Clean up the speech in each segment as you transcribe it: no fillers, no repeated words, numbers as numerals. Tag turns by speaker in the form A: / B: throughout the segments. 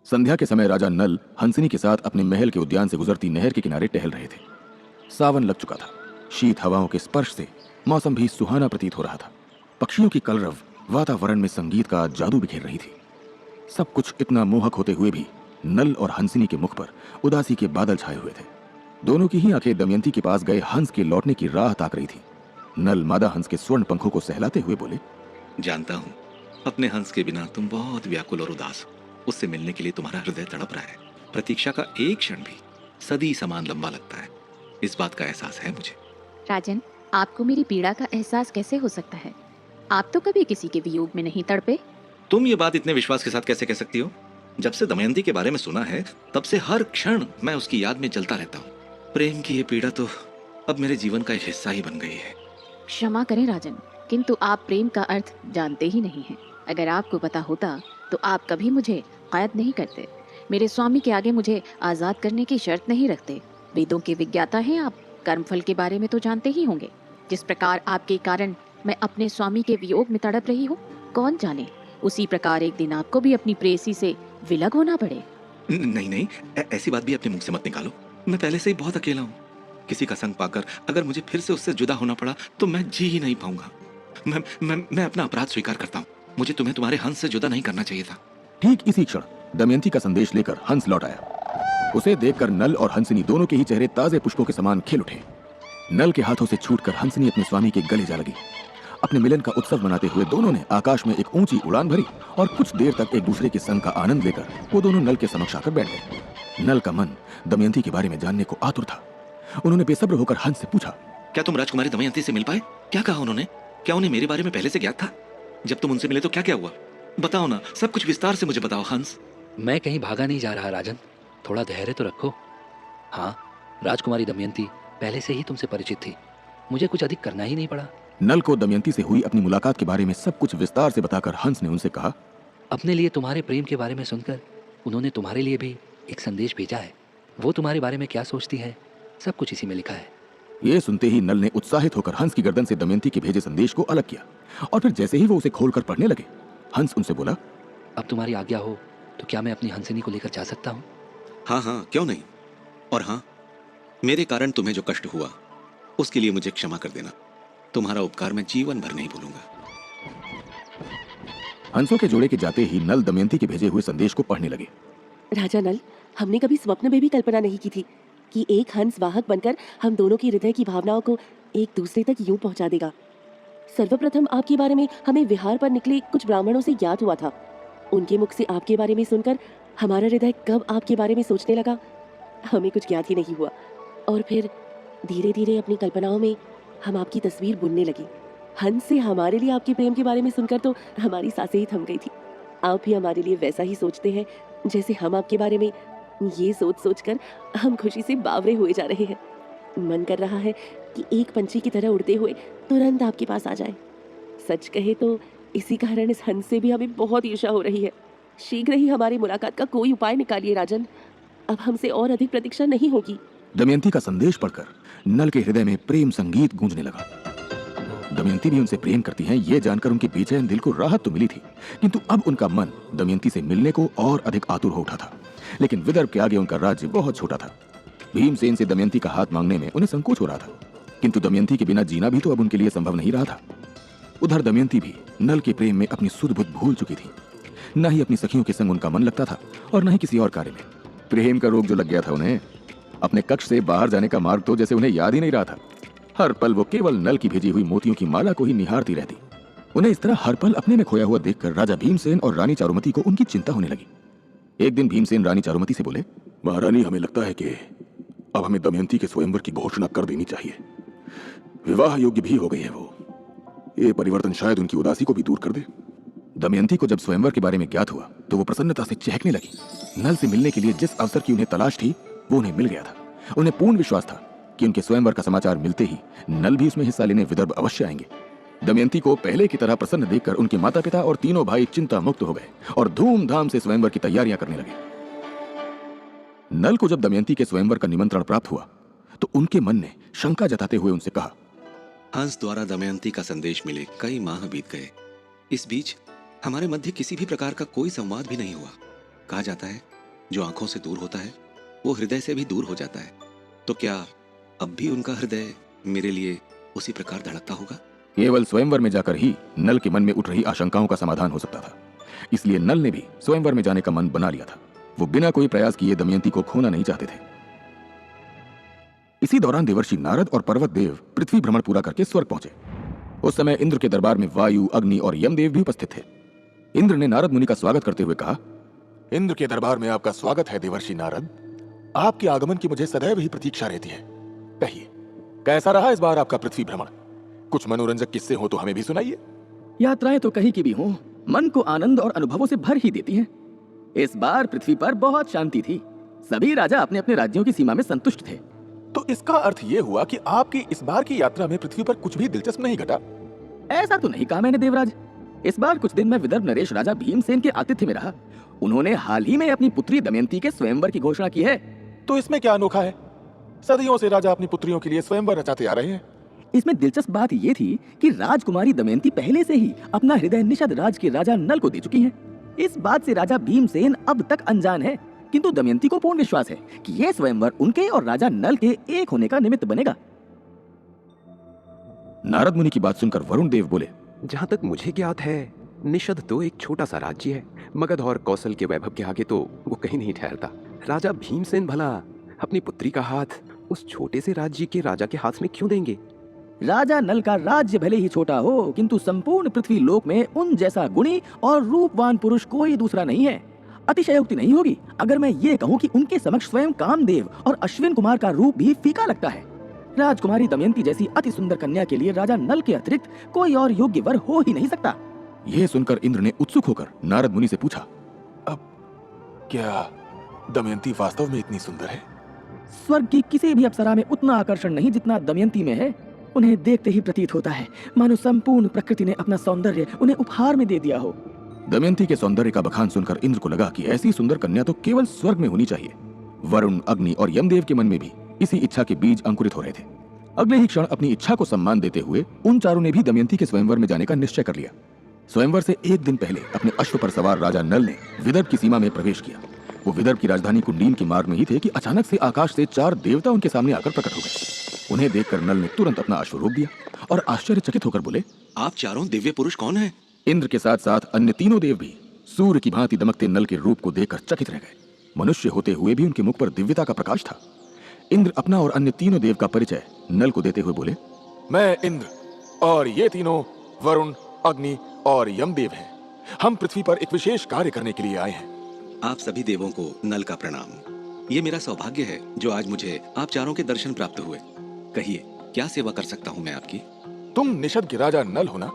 A: संध्या के समय राजा नल हंसिनी के साथ अपने महल के उद्यान से गुजरती नहर के किनारे टहल रहे थे। सावन लग चुका था। शीत हवाओं के स्पर्श से मौसम भी सुहाना प्रतीत हो रहा था। पक्षियों की कलरव वातावरण में संगीत का जादू बिखेर रही थी। सब कुछ इतना मोहक होते हुए भी नल और हंसिनी के मुख पर उदासी के बादल छाए हुए थे। दोनों की ही आंखें दमयंती के पास गए हंस के लौटने की राह ताक रही थी। नल मादा हंस के स्वर्ण पंखों को सहलाते हुए बोले,
B: जानता हूँ अपने हंस के बिना तुम बहुत व्याकुल और उदास हो। उससे मिलने के लिए तुम्हारा हृदय तड़प रहा है। प्रतीक्षा का एक क्षण भी सदी समान लंबा लगता है। इस बात का एहसास है मुझे।
C: राजन, आपको मेरी पीड़ा का एहसास कैसे हो सकता है? आप तो कभी किसी के वियोग में नहीं तड़पे।
B: तुम ये बात इतने विश्वास के साथ कैसे कह सकती हो? जब से दमयंती के बारे में सुना है तब से हर क्षण मैं उसकी याद में जलता रहता हूँ। प्रेम की ये पीड़ा तो अब मेरे जीवन का एक हिस्सा ही बन गई है।
C: क्षमा करें राजन, किंतु आप प्रेम का अर्थ जानते ही नहीं हैं। अगर आपको पता होता तो आप कभी मुझे कैद नहीं करते। मेरे स्वामी के आगे मुझे आजाद करने की शर्त नहीं रखते। वेदों के विज्ञाता हैं आप, कर्मफल के बारे में तो जानते ही होंगे। जिस प्रकार आपके कारण मैं अपने स्वामी के वियोग में तड़प रही हूँ, कौन जाने उसी प्रकार एक दिन आपको भी अपनी प्रेयसी से विलग होना पड़े।
B: नहीं नहीं, ऐसी बात भी अपने मुंह से मत निकालो। मैं पहले से ही बहुत अकेला हूँ। किसी का संग पाकर अगर मुझे फिर से उससे जुदा होना पड़ा तो मैं जी ही नहीं पाऊंगा। मैं अपना अपराध स्वीकार करता हूँ। मुझे तुम्हें तुम्हारे हंस से जुदा नहीं करना चाहिए था।
A: ठीक इसी क्षण दमयंती का संदेश लेकर हंस लौट आया। उसे देखकर नल और हंसिनी दोनों के ही चेहरे ताजे पुष्पों के समान खिल उठे। नल के हाथों से छूटकर हंसिनी अपने स्वामी के गले जा लगी। अपने मिलन का उत्सव मनाते हुए दोनों ने आकाश में एक ऊंची उड़ान भरी और कुछ देर तक एक दूसरे के संग का आनंद लेकर वो दोनों नल के समक्ष आकर बैठ गए। नल का मन दमयंती के बारे में जानने को आतुर था। उन्होंने बेसब्र होकर हंस से पूछा,
B: क्या तुम राजकुमारी दमयंती से मिल पाए? क्या कहा उन्होंने? क्या उन्हें मेरे बारे में पहले से ज्ञात था? जब तुम उनसे मिले तो क्या क्या हुआ? बताओ ना, सब कुछ विस्तार से मुझे बताओ हंस।
D: मैं कहीं भागा नहीं जा रहा राजन, थोड़ा धैर्य तो रखो। हाँ, राजकुमारी दमयंती पहले से ही तुमसे परिचित थी। मुझे कुछ अधिक करना ही नहीं पड़ा।
A: नल को दमयंती से हुई अपनी मुलाकात के बारे में सब कुछ विस्तार से बताकर हंस ने उनसे कहा,
D: अपने लिए तुम्हारे प्रेम के बारे में सुनकर उन्होंने तुम्हारे लिए भी एक संदेश भेजा है। वो तुम्हारे बारे में क्या सोचती है, सब कुछ इसी में लिखा है।
A: ये सुनते ही नल ने उत्साहित होकर हंस की गर्दन से दमयंती के भेजे संदेश को अलग किया और फिर जैसे ही वो उसे खोलकर पढ़ने लगे, हंस उनसे बोला,
D: अब तुम्हारी आज्ञा हो तो क्या मैं अपनी हंसिनी को लेकर जा सकता हूँ?
B: हाँ हाँ, क्यों नहीं। और हाँ, मेरे कारण तुम्हें जो कष्ट हुआ उसके लिए मुझे क्षमा कर देना। तुम्हारा उपकार मैं जीवन भर नहीं भूलूंगा।
A: हंसों के जोड़े के जाते ही नल दमयंती के भेजे हुए संदेश को पढ़ने लगे।
E: राजा नल, हमने कभी स्वप्न में भी कल्पना नहीं की थी कि एक हंस वाहक बनकर हम दोनों की हृदय की भावनाओं को एक दूसरे तक यूं पहुंचा देगा। सर्वप्रथम आपके बारे में हमें विहार पर निकले कुछ ब्राह्मणों से ज्ञात हुआ था। उनके मुख से आपके बारे में सुनकर हमारा हृदय कब आपके बारे में सोचने लगा, हमें कुछ ज्ञात ही नहीं हुआ। और फिर धीरे धीरे अपनी कल्पनाओं में हम आपकी तस्वीर बुनने लगे। हंस से हमारे लिए आपके प्रेम के बारे में सुनकर तो हमारी सांसें ही थम गई थी। आप भी हमारे लिए वैसा ही सोचते हैं जैसे हम आपके बारे में। ये सोच सोचकर हम खुशी से बावरे हुए जा रहे हैं। मन कर रहा है कि एक पंछी की तरह उड़ते हुए तुरंत आपके पास आ जाए। सच कहे तो इसी कारण इस हंस से भी हमें बहुत ईर्ष्या हो रही है। शीघ्र ही हमारी मुलाकात का कोई उपाय निकालिए राजन। अब हमसे और अधिक प्रतीक्षा नहीं होगी।
A: दमयंती का संदेश पढ़कर नल के हृदय में प्रेम संगीत गूंजने लगा। दमयंती भी उनसे प्रेम करती हैं, ये जानकर उनके बेचैन दिल को राहत तो मिली थी, किंतु अब उनका मन दमयंती से मिलने को और अधिक आतुर हो उठा था। लेकिन विदर्भ के आगे उनका राज्य बहुत छोटा था। भीमसेन से दमयंती का हाथ मांगने में उन्हें संकोच हो रहा था, किंतु दमयंती के बिना जीना भी तो अब उनके लिए संभव नहीं रहा था। उधर दमयंती भी नल के प्रेम में अपनी सुध बुध भूल चुकी थी। न ही अपनी सखियों के संग उनका मन लगता था और न ही किसी और कार्य में। प्रेम का रोग जो लग गया था उन्हें, अपने कक्ष से बाहर जाने का मार्ग तो जैसे उन्हें याद ही नहीं रहा था। हर पल वो केवल नल की भेजी हुई मोतियों की माला को ही निहारती रहती। उन्हें इस तरह हर पल अपने में खोया हुआ देखकर राजा भीमसेन और रानी चारुमती को उनकी चिंता होने लगी। एक दिन भीमसेन रानी चारुमती से बोले, महारानी, हमें लगता है कि अब हमें दमयंती के स्वयंवर की घोषणा कर देनी चाहिए। विवाह योग्य भी हो गई है वो। ये परिवर्तन शायद उनकी उदासी को भी दूर कर दे। दमयंती को जब स्वयंवर के बारे में ज्ञात हुआ तो वो प्रसन्नता से चहकने लगी। नल से मिलने के लिए जिस अवसर की उन्हें तलाश थी वो उन्हें मिल गया था। उन्हें पूर्ण विश्वास था कि उनके स्वयंवर का समाचार मिलते ही नल भी उसमें हिस्सा लेने विदर्भ अवश्य आएंगे। दमयंती को पहले की तरह प्रसन्न देखकर उनके माता पिता और तीनों भाई चिंता मुक्त हो गए और धूमधाम से स्वयंवर की तैयारियां करने लगे। नल को जब दमयंती के स्वयंवर का निमंत्रण प्राप्त हुआ तो उनके मन ने शंका जताते हुए उनसे कहा,
B: हंस द्वारा दमयंती का संदेश मिले कई माह बीत गए। इस बीच हमारे मध्य किसी भी प्रकार का कोई संवाद भी नहीं हुआ। कहा जाता है जो आंखों से दूर होता है वो हृदय से भी दूर हो जाता है। तो क्या अब भी उनका हृदय मेरे लिए उसी प्रकार धड़कता होगा?
A: केवल स्वयंवर में जाकर ही नल के मन में उठ रही आशंकाओं का समाधान हो सकता था। इसलिए नल ने भी स्वयंवर में जाने का मन बना लिया था। वो बिना कोई प्रयास किए दमयंती को खोना नहीं चाहते थे। इसी दौरान देवर्षि नारद और पर्वत देव पृथ्वी भ्रमण पूरा करके स्वर्ग पहुंचे। उस समय इंद्र के दरबार में वायु, अग्नि और यमदेव भी उपस्थित थे। इंद्र ने नारद मुनि का स्वागत करते हुए कहा,
F: इंद्र के दरबार में आपका स्वागत है देवर्षि नारद। आपके आगमन की मुझे सदैव ही प्रतीक्षा रहती है। कहिए, कैसा रहा इस बार आपका पृथ्वी भ्रमण? कुछ मनोरंजक किस्से हो तो हमें भी सुनाइए।
G: यात्राएं तो कहीं की भी हों, मन को आनंद और अनुभवों से भर ही देती हैं। इस बार पृथ्वी पर बहुत शांति थी। सभी राजा अपने अपने राज्यों की सीमा में संतुष्ट थे।
F: तो इसका अर्थ ये हुआ कि आपकी इस बार की यात्रा में पृथ्वी पर कुछ भी दिलचस्प नहीं घटा?
G: ऐसा तो नहीं कहा मैंने देवराज। इस बार कुछ दिन मैं विदर्भ नरेश राजा भीमसेन के आतिथ्य में रहा। उन्होंने हाल ही में अपनी पुत्री दमयंती के स्वयंवर की घोषणा की है।
F: तो इसमें क्या अनोखा है? सदियों से राजा अपनी पुत्रियों के लिए स्वयंवर रचाते आ रहे हैं।
G: इसमें दिलचस्प बात यह थी कि राजकुमारी दमयंती पहले से ही अपना हृदय निषद राज के राजा नल को दे चुकी हैं। इस बात से राजा भीमसेन अब तक अनजान है, किंतु दमयंती को पूर्ण विश्वास है कि यह स्वयंवर उनके और राजा नल के एक होने का निमित्त बनेगा।
A: नारद मुनि की बात सुनकर वरुण देव बोले,
H: जहाँ तक मुझे ज्ञात है, निषद तो एक छोटा सा राज्य है। मगध और कौशल के वैभव के आगे तो वो कहीं नहीं ठहरता। राजा भीमसेन भला अपनी पुत्री का हाथ उस छोटे से राज्य के राजा के हाथ में क्यों देंगे?
G: राजा नल का राज्य भले ही छोटा हो, किंतु संपूर्ण पृथ्वी लोक में उन जैसा गुणी और रूपवान पुरुष कोई दूसरा नहीं है। अतिशयोक्ति नहीं होगी अगर मैं ये कहूँ कि उनके समक्ष स्वयं कामदेव और अश्विन कुमार का रूप भी फीका लगता है। राजकुमारी दमयंती जैसी अति सुंदर कन्या के लिए राजा नल के अतिरिक्त कोई और योग्य वर हो ही नहीं सकता।
A: यह सुनकर इंद्र ने उत्सुक होकर नारद मुनि से पूछा,
F: अब क्या दमयंती वास्तव में इतनी सुंदर है?
G: स्वर्ग की किसी भी अप्सरा में उतना आकर्षण नहीं जितना दमयंती में है। उन्हें देखते ही प्रतीत होता है मानो संपूर्ण प्रकृति ने अपना सौंदर्य उन्हें उपहार में दे दिया हो।
A: दमयंती के सौंदर्य का बखान सुनकर इंद्र को लगा कि ऐसी सुंदर कन्या तो केवल स्वर्ग में होनी चाहिए। वरुण, अग्नि और यमदेव के मन में भी इसी इच्छा के बीज अंकुरित हो रहे थे। अगले ही क्षण अपनी इच्छा को सम्मान देते हुए उन चारों ने भी दमयंती के स्वयंवर में जाने का निश्चय कर लिया। स्वयंवर से एक दिन पहले अपने अश्व पर सवार राजा नल ने विदर्भ की सीमा में प्रवेश किया। वो विदर्भ की राजधानी कुंडीन के मार्ग में ही थे कि अचानक से आकाश से 4 देवता उनके सामने आकर प्रकट हो गए। उन्हें देखकर नल ने तुरंत अपना अश्व रोक दिया और आश्चर्यचकित होकर बोले,
B: आप चारों दिव्य पुरुष कौन हैं?
A: इंद्र के साथ साथ अन्य तीनों देव भी सूर्य की भांति दमकते नल के रूप को देखकर चकित रह गए। मनुष्य होते हुए भी उनके मुख पर दिव्यता का प्रकाश था। इंद्र अपना और अन्य तीनों देव का परिचय नल को देते हुए बोले,
F: मैं इंद्र और ये तीनों वरुण, अग्नि और यमदेव हैं। हम पृथ्वी पर एक विशेष कार्य करने के लिए आए हैं।
B: आप सभी देवों को नल का प्रणाम। ये मेरा सौभाग्य है जो आज मुझे आप चारों के दर्शन प्राप्त हुए। कहिए, क्या सेवा कर सकता हूँ मैं आपकी?
F: तुम निषद के राजा नल हो ना?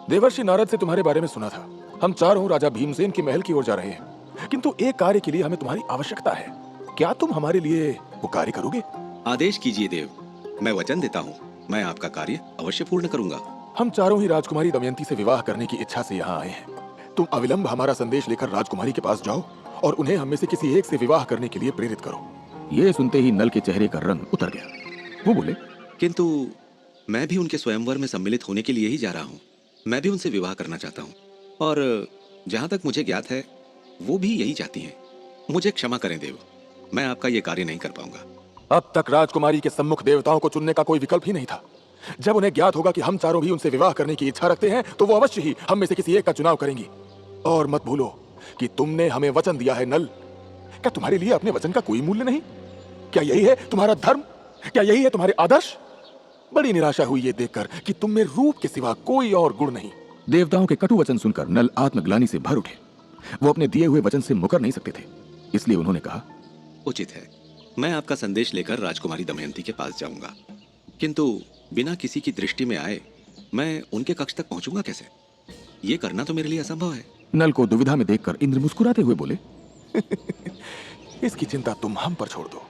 F: देवर्षि नारद से तुम्हारे बारे में सुना था। हम चारों राजा भीमसेन के महल की ओर जा रहे हैं, किंतु एक कार्य के लिए हमें तुम्हारी आवश्यकता है। क्या तुम हमारे लिए वो कार्य करोगे?
B: आदेश कीजिए देव, मैं वचन देता हूँ मैं आपका कार्य अवश्य पूर्ण करूंगा।
F: हम चारों ही राजकुमारी दमयंती से विवाह करने की इच्छा से यहाँ आए हैं। तुम अविलंब हमारा संदेश लेकर राजकुमारी के पास जाओ और उन्हें हम में से किसी एक से विवाह करने के लिए प्रेरित करो।
A: ये सुनते ही नल के चेहरे का रंग उतर गया। वो बोले,
B: किंतु मैं भी उनके स्वयंवर में सम्मिलित होने के लिए ही जा रहा हूँ। मैं भी उनसे विवाह करना चाहता हूँ और जहाँ तक मुझे ज्ञात है वो भी यही चाहती हैं। मुझे क्षमा करें देव, मैं आपका ये कार्य नहीं कर पाऊंगा।
F: अब तक राजकुमारी के सम्मुख देवताओं को चुनने का कोई विकल्प ही नहीं था। जब उन्हें ज्ञात होगा कि हम चारों भी उनसे विवाह करने की इच्छा रखते हैं तो वो अवश्य ही हम में से किसी एक का चुनाव करेंगी। और मत भूलो कि तुमने हमें वचन दिया है नल। क्या तुम्हारे लिए अपने वचन का कोई मूल्य नहीं? क्या यही है तुम्हारा धर्म? क्या यही है तुम्हारे आदर्श? बड़ी निराशा हुई ये देखकर कि तुम में रूप के सिवा कोई और गुण नहीं।
A: देवताओं के कटु वचन सुनकर नल आत्मग्लानि से भर उठे। वो अपने दिए हुए वचन से मुकर नहीं सकते थे, इसलिए उन्होंने कहा,
B: उचित है, मैं आपका संदेश लेकर राजकुमारी दमयंती के पास जाऊंगा, किंतु बिना किसी की दृष्टि में आए मैं उनके कक्ष तक पहुंचूंगा कैसे? ये करना तो मेरे लिए असंभव है।
A: नल को दुविधा में देखकर इंद्र मुस्कुराते हुए बोले,
F: इसकी चिंता तुम हम पर छोड़ दो।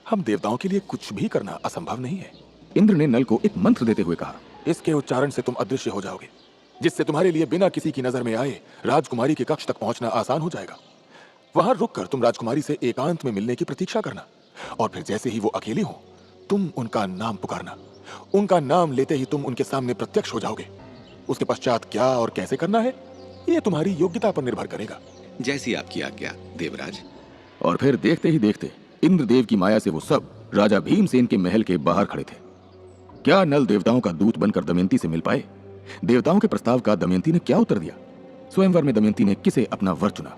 F: हम देवताओं के लिए कुछ भी करना असंभव नहीं है।
A: इंद्र ने नल को एक मंत्र देते हुए कहा,
F: इसके उच्चारण से तुम अदृश्य हो जाओगे, जिससे तुम्हारे लिए बिना किसी की नजर में आए राजकुमारी के कक्ष तक पहुंचना आसान हो जाएगा। वहां रुककर तुम राजकुमारी से एकांत में मिलने की प्रतीक्षा करना और फिर जैसे ही वो अकेली हो तुम उनका नाम पुकारना। उनका नाम लेते ही तुम उनके सामने प्रत्यक्ष हो जाओगे। उसके पश्चात क्या और कैसे करना है ये तुम्हारी योग्यता पर निर्भर करेगा।
B: जैसी आपकी आज्ञा देवराज।
A: और फिर देखते ही देखते इंद्रदेव की माया से वो सब राजा भीमसेन के महल के बाहर खड़े थे। क्या नल देवताओं का दूत बनकर दमयंती से मिल पाए? देवताओं के प्रस्ताव का दमयंती ने क्या उत्तर दिया? स्वयंवर में दमयंती ने किसे अपना वर चुना?